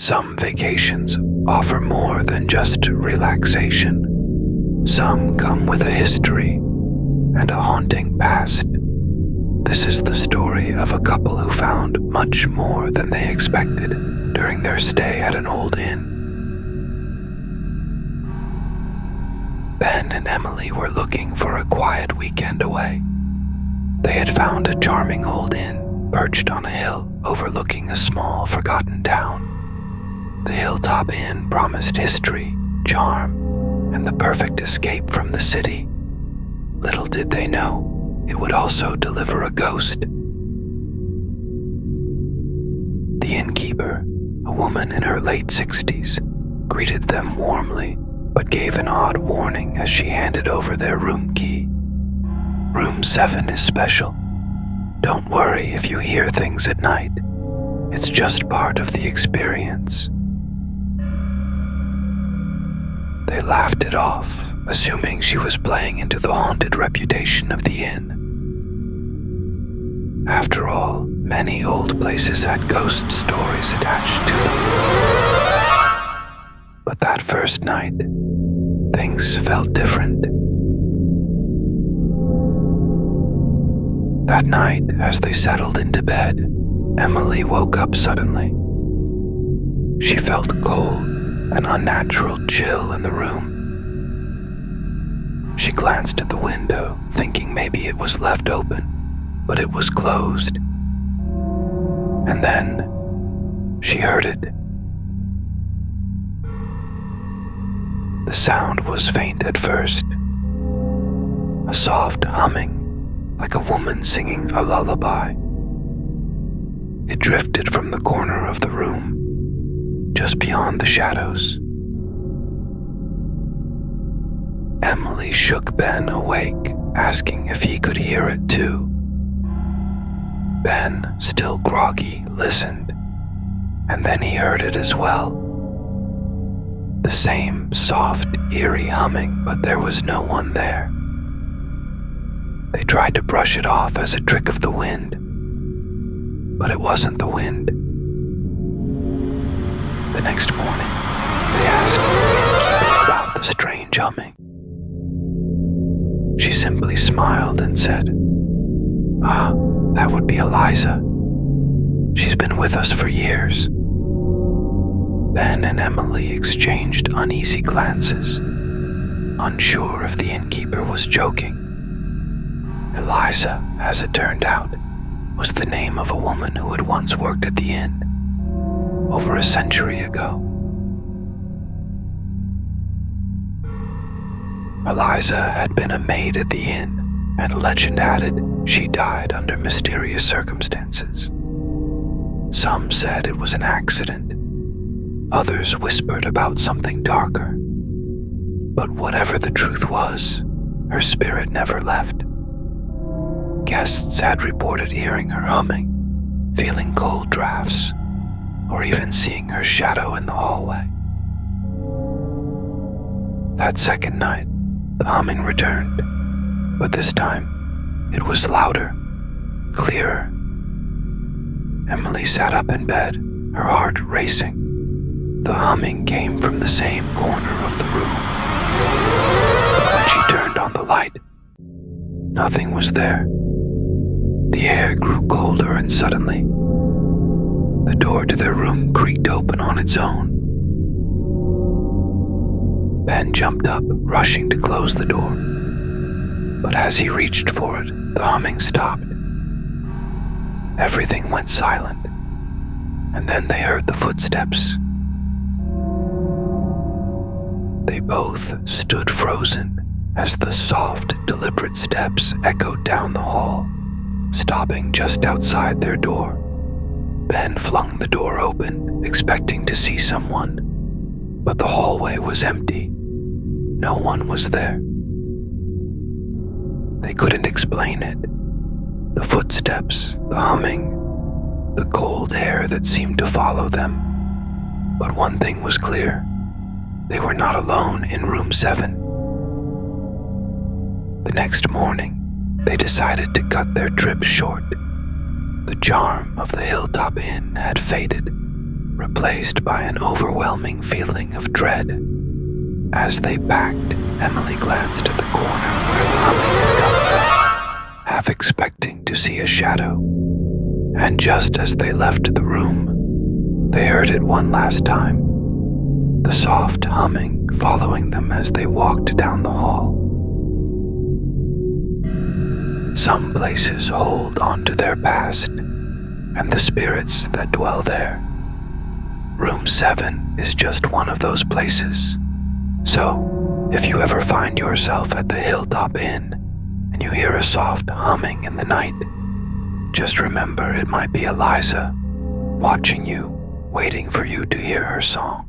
Some vacations offer more than just relaxation. Some come with a history and a haunting past. This is the story of a couple who found much more than they expected during their stay at an old inn. Ben and Emily were looking for a quiet weekend away. They had found a charming old inn perched on a hill overlooking a small, forgotten town. The hilltop inn promised history, charm, and the perfect escape from the city. Little did they know, it would also deliver a ghost. The innkeeper, a woman in her late 60s, greeted them warmly, but gave an odd warning as she handed over their room key. Room 7 is special. Don't worry if you hear things at night. It's just part of the experience. They laughed it off, assuming she was playing into the haunted reputation of the inn. After all, many old places had ghost stories attached to them. But that first night, things felt different. That night, as they settled into bed, Emily woke up suddenly. She felt cold, an unnatural chill in the room. She glanced at the window, thinking maybe it was left open, but it was closed. And then, she heard it. The sound was faint at first, a soft humming, like a woman singing a lullaby. It drifted from the corner of the room, just beyond the shadows. Emily shook Ben awake, asking if he could hear it too. Ben, still groggy, listened, and then he heard it as well. The same soft, eerie humming, but there was no one there. They tried to brush it off as a trick of the wind, but it wasn't the wind. The next morning, they asked the innkeeper about the strange humming. She simply smiled and said, that would be Eliza. She's been with us for years." Ben and Emily exchanged uneasy glances, unsure if the innkeeper was joking. Eliza, as it turned out, was the name of a woman who had once worked at the inn, over a century ago. Eliza had been a maid at the inn, and legend had it she died under mysterious circumstances. Some said it was an accident. Others whispered about something darker. But whatever the truth was, her spirit never left. Guests had reported hearing her humming, feeling cold drafts, or even seeing her shadow in the hallway. That second night, the humming returned, but this time it was louder, clearer. Emily sat up in bed, her heart racing. The humming came from the same corner of the room. But when she turned on the light, nothing was there. The air grew colder, and suddenly, the door to their room creaked open on its own. Ben jumped up, rushing to close the door. But as he reached for it, the humming stopped. Everything went silent, and then they heard the footsteps. They both stood frozen as the soft, deliberate steps echoed down the hall, stopping just outside their door. Ben flung the door open, expecting to see someone, but the hallway was empty. No one was there. They couldn't explain it. The footsteps, the humming, the cold air that seemed to follow them. But one thing was clear. They were not alone in room 7. The next morning, they decided to cut their trip short. The charm of the Hilltop Inn had faded, replaced by an overwhelming feeling of dread. As they packed, Emily glanced at the corner where the humming had come from, half expecting to see a shadow. And just as they left the room, they heard it one last time, the soft humming following them as they walked down the hall. Some places hold onto their past and the spirits that dwell there. Room 7 is just one of those places. So, if you ever find yourself at the Hilltop Inn and you hear a soft humming in the night, just remember it might be Eliza watching you, waiting for you to hear her song.